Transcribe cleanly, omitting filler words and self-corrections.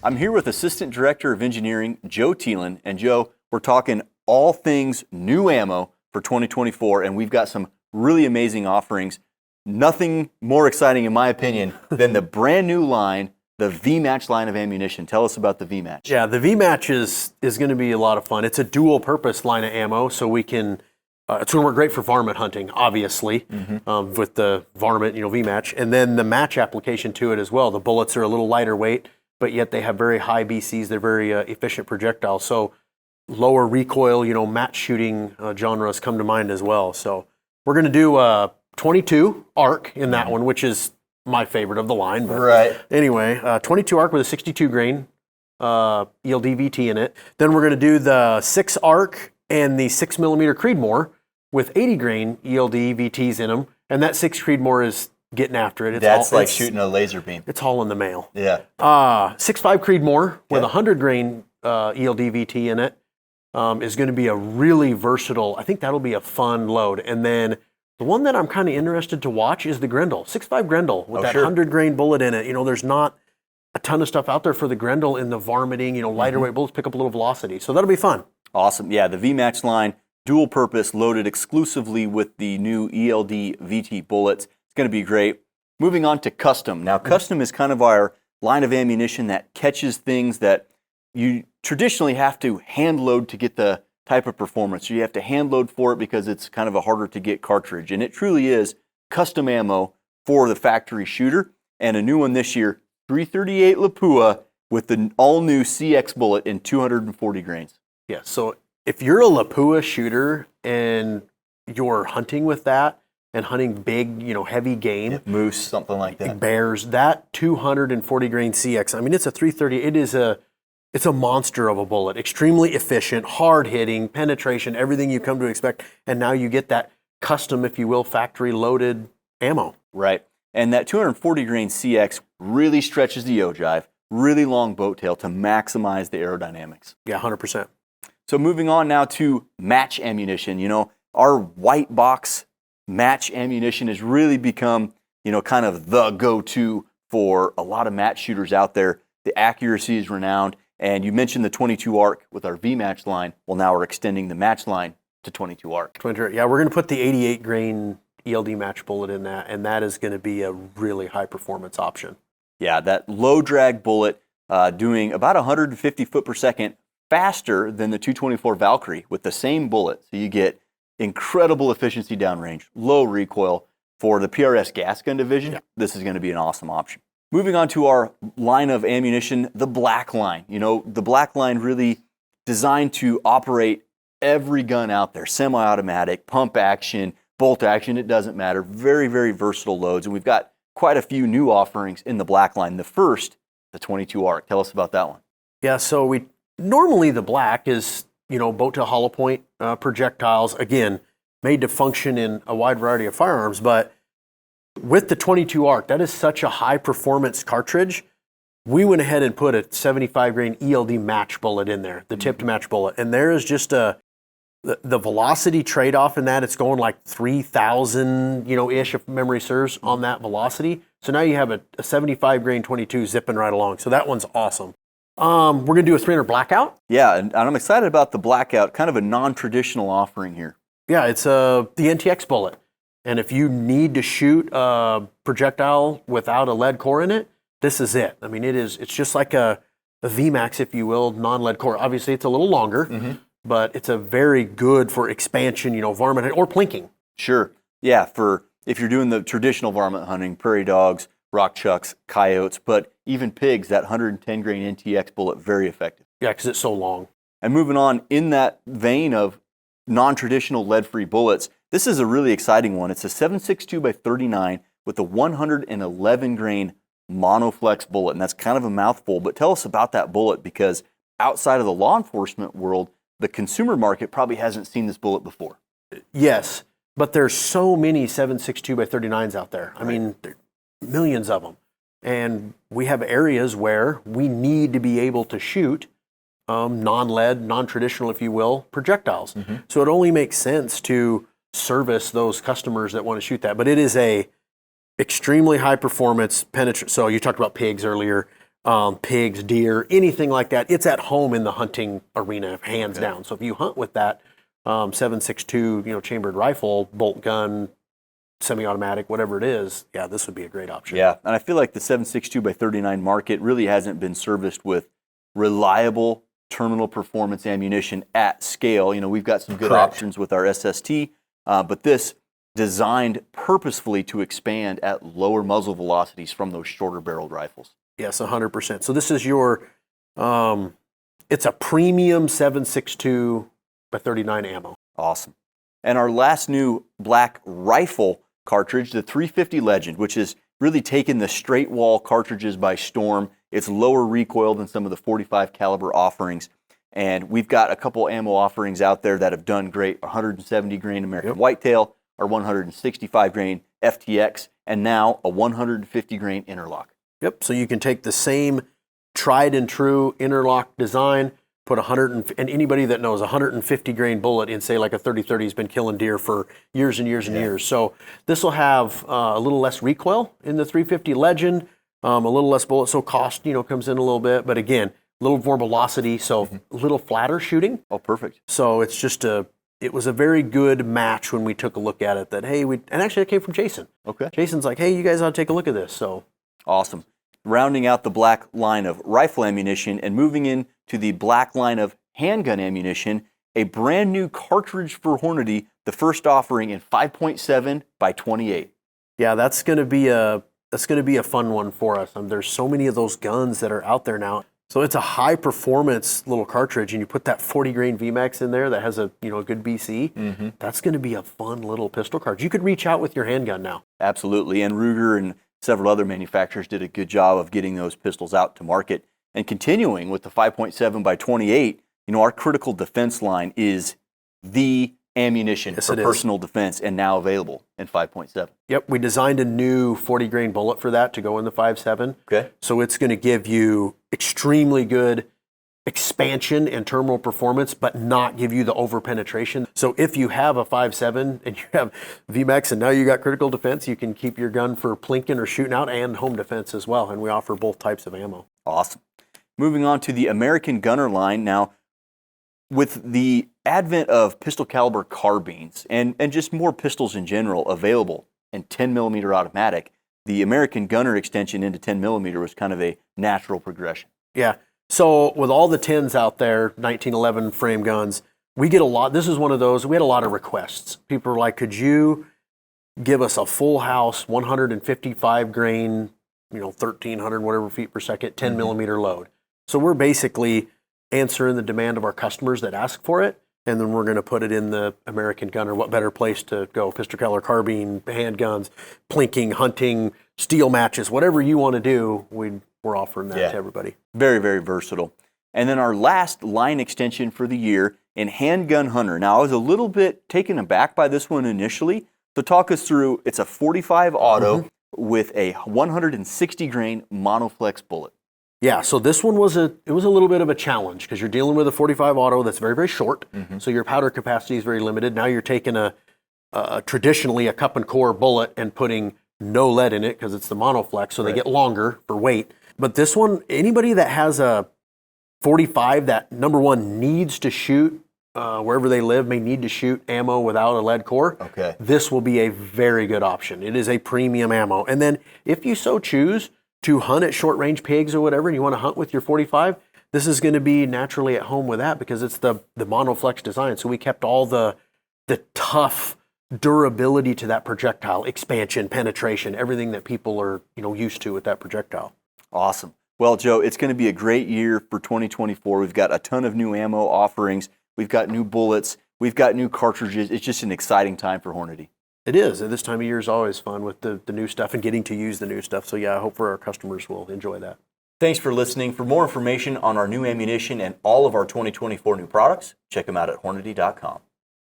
I'm here with Assistant Director of Engineering, Joe Thielen. And Joe, we're talking all things new ammo for 2024, and we've got some really amazing offerings. Nothing more exciting, in my opinion, than the brand new line, the VMCH line of ammunition. Tell us about the VMCH. Yeah, the VMCH is going to be a lot of fun. It's a dual-purpose line of ammo, so we can. It's going to work great for varmint hunting, obviously, with the varmint, VMCH, and then the match application to it as well. The bullets are a little lighter weight, but yet they have very high BCs. They're very efficient projectiles. So lower recoil, match shooting genres come to mind as well. So we're going to do 22 arc in that one, which is my favorite of the line. But right. Anyway, 22 arc with a 62 grain eld-vt in it. Then we're going to do the 6 arc and the 6mm Creedmoor with 80 grain eld-vts in them. And that 6 Creedmoor is getting after it. That's like shooting a laser beam. It's all in the mail. Yeah. 6.5 Creedmoor with 100 grain eld-vt in it is going to be a really versatile. I think that'll be a fun load. And then the one that I'm kind of interested to watch is the Grendel, 6.5 Grendel with that 100 grain bullet in it. There's not a ton of stuff out there for the Grendel in the varminting. Lighter weight bullets pick up a little velocity, so that'll be fun. Awesome. Yeah, the VMCH line, dual purpose, loaded exclusively with the new eld-vt bullets. It's going to be great. Moving on to custom. Now, custom is kind of our line of ammunition that catches things that you traditionally have to hand load to get the type of performance. So you have to hand load for it because it's kind of a harder to get cartridge. And it truly is custom ammo for the factory shooter. And a new one this year, 338 Lapua with the all-new CX bullet in 240 grains. Yeah, so if you're a Lapua shooter and you're hunting with that and hunting big, heavy game. Moose, something like that. Bears, that 240 grain CX, it's a 330, it's a monster of a bullet. Extremely efficient, hard-hitting, penetration, everything you come to expect. And now you get that custom, if you will, factory-loaded ammo. Right. And that 240 grain CX really stretches the ogive, really long boat tail to maximize the aerodynamics. Yeah, 100%. So moving on now to match ammunition. Our white box match ammunition has really become, kind of the go-to for a lot of match shooters out there. The accuracy is renowned. And you mentioned the 22 arc with our VMCH line. Well, now we're extending the match line to 22 arc. Yeah, we're going to put the 88 grain ELD match bullet in that, and that is going to be a really high performance option. Yeah, that low drag bullet doing about 150 foot per second faster than the 224 Valkyrie with the same bullet. So you get incredible efficiency downrange, low recoil. For the PRS gas gun division, This is going to be an awesome option. Moving on to our line of ammunition, the black line. The black line really designed to operate every gun out there, semi-automatic, pump action, bolt action, it doesn't matter. Very, very versatile loads. And we've got quite a few new offerings in the black line. The first, the 22 arc. Tell us about that one. Yeah, so normally the black is, boat to hollow point projectiles, again, made to function in a wide variety of firearms, but with the 22 arc, that is such a high performance cartridge. We went ahead and put a 75 grain ELD match bullet in there, the tipped match bullet. And there is just the velocity trade-off in that. It's going like 3,000, ish if memory serves on that velocity. So now you have a 75 grain 22 zipping right along. So that one's awesome. We're going to do a 300 blackout. Yeah, and I'm excited about the blackout, kind of a non-traditional offering here. Yeah, it's the NTX bullet. And if you need to shoot a projectile without a lead core in it, this is it. It's just like a VMAX, if you will, non-lead core. Obviously, it's a little longer, but it's a very good for expansion, varmint or plinking. Sure. Yeah, for if you're doing the traditional varmint hunting, prairie dogs, rock chucks, coyotes, but even pigs, that 110 grain NTX bullet, very effective. Yeah, because it's so long. And moving on, in that vein of non-traditional lead-free bullets, this is a really exciting one. It's a 7.62 by 39 with a 111 grain monoflex bullet, and that's kind of a mouthful, but tell us about that bullet, because outside of the law enforcement world, the consumer market probably hasn't seen this bullet before. Yes, but there's so many 7.62 by 39s out there. There are millions of them. And we have areas where we need to be able to shoot non-lead, non-traditional, if you will, projectiles. So it only makes sense to service those customers that want to shoot that. But it is a extremely high performance penetrate. So you talked about pigs earlier. pigs, deer, anything like that. It's at home in the hunting arena, hands down. So if you hunt with that 7.62, chambered rifle, bolt gun, semi-automatic, whatever it is, yeah, this would be a great option. Yeah, and I feel like the 7.62 by 39 market really hasn't been serviced with reliable terminal performance ammunition at scale. We've got some good options with our SST, but this designed purposefully to expand at lower muzzle velocities from those shorter barreled rifles. Yes, 100%. So this is your, it's a premium 7.62 by 39 ammo. Awesome. And our last new black rifle cartridge, the 350 Legend, which has really taken the straight wall cartridges by storm. It's lower recoil than some of the 45 caliber offerings. And we've got a couple ammo offerings out there that have done great. 170 grain American Whitetail, our 165 grain FTX, and now a 150 grain interlock. Yep, so you can take the same tried and true interlock design, put and anybody that knows 150 grain bullet in, say, like a 30-30 has been killing deer for years and years and years. So this will have a little less recoil in the 350 Legend, a little less bullet, so cost comes in a little bit, but again, a little more velocity, so a little flatter shooting. Oh, perfect. So it's just it was a very good match when we took a look at it. That and actually it came from Jason. Okay. Jason's like, hey, you guys ought to take a look at this. So awesome. Rounding out the black line of rifle ammunition and moving into the black line of handgun ammunition, a brand new cartridge for Hornady, the first offering in 5.7 by 28. Yeah, that's going to be a fun one for us. There's so many of those guns that are out there now. So it's a high performance little cartridge, and you put that 40 grain VMAX in there that has a good BC. That's going to be a fun little pistol cartridge. You could reach out with your handgun now. Absolutely, and Ruger and several other manufacturers did a good job of getting those pistols out to market. And continuing with the 5.7 by 28, our critical defense line is the ammunition for personal defense, and now available in 5.7. Yep, we designed a new 40 grain bullet for that to go in the 5.7. Okay. So it's going to give you extremely good expansion and terminal performance, but not give you the over penetration. So if you have a 5.7 and you have VMAX and now you got critical defense, you can keep your gun for plinking or shooting out and home defense as well. And we offer both types of ammo. Awesome. Moving on to the American Gunner line now. With the advent of pistol caliber carbines and just more pistols in general available in 10 millimeter automatic, the American Gunner extension into 10 millimeter was kind of a natural progression. Yeah. So with all the 10s out there, 1911 frame guns, we get a lot. This is one of those, we had a lot of requests. People are like, could you give us a full house 155 grain, 1,300 whatever feet per second, 10 millimeter load. So we're basically answering the demand of our customers that ask for it, and then we're going to put it in the American Gunner. What better place to go? Pistol caliber carbine, handguns, plinking, hunting, steel matches, whatever you want to do, we're offering that to everybody. Very, very versatile. And then our last line extension for the year in Handgun Hunter. Now, I was a little bit taken aback by this one initially. So talk us through, it's a 45 auto with a 160 grain monoflex bullet. Yeah, so this one was a little bit of a challenge because you're dealing with a 45 auto that's very, very short. So your powder capacity is very limited. Now you're taking traditionally a cup and core bullet and putting no lead in it because it's the monoflex, so they get longer for weight. But this one, anybody that has a 45 that, number one, needs to shoot wherever they live, may need to shoot ammo without a lead core, this will be a very good option. It is a premium ammo. And then if you so choose to hunt at short range pigs or whatever, and you want to hunt with your 45, this is going to be naturally at home with that because it's the monoflex design. So we kept all the tough durability to that projectile, expansion, penetration, everything that people are used to with that projectile. Awesome. Well, Joe, it's going to be a great year for 2024. We've got a ton of new ammo offerings. We've got new bullets. We've got new cartridges. It's just an exciting time for Hornady. It is. This time of year is always fun with the new stuff and getting to use the new stuff. So yeah, I hope our customers will enjoy that. Thanks for listening. For more information on our new ammunition and all of our 2024 new products, check them out at Hornady.com.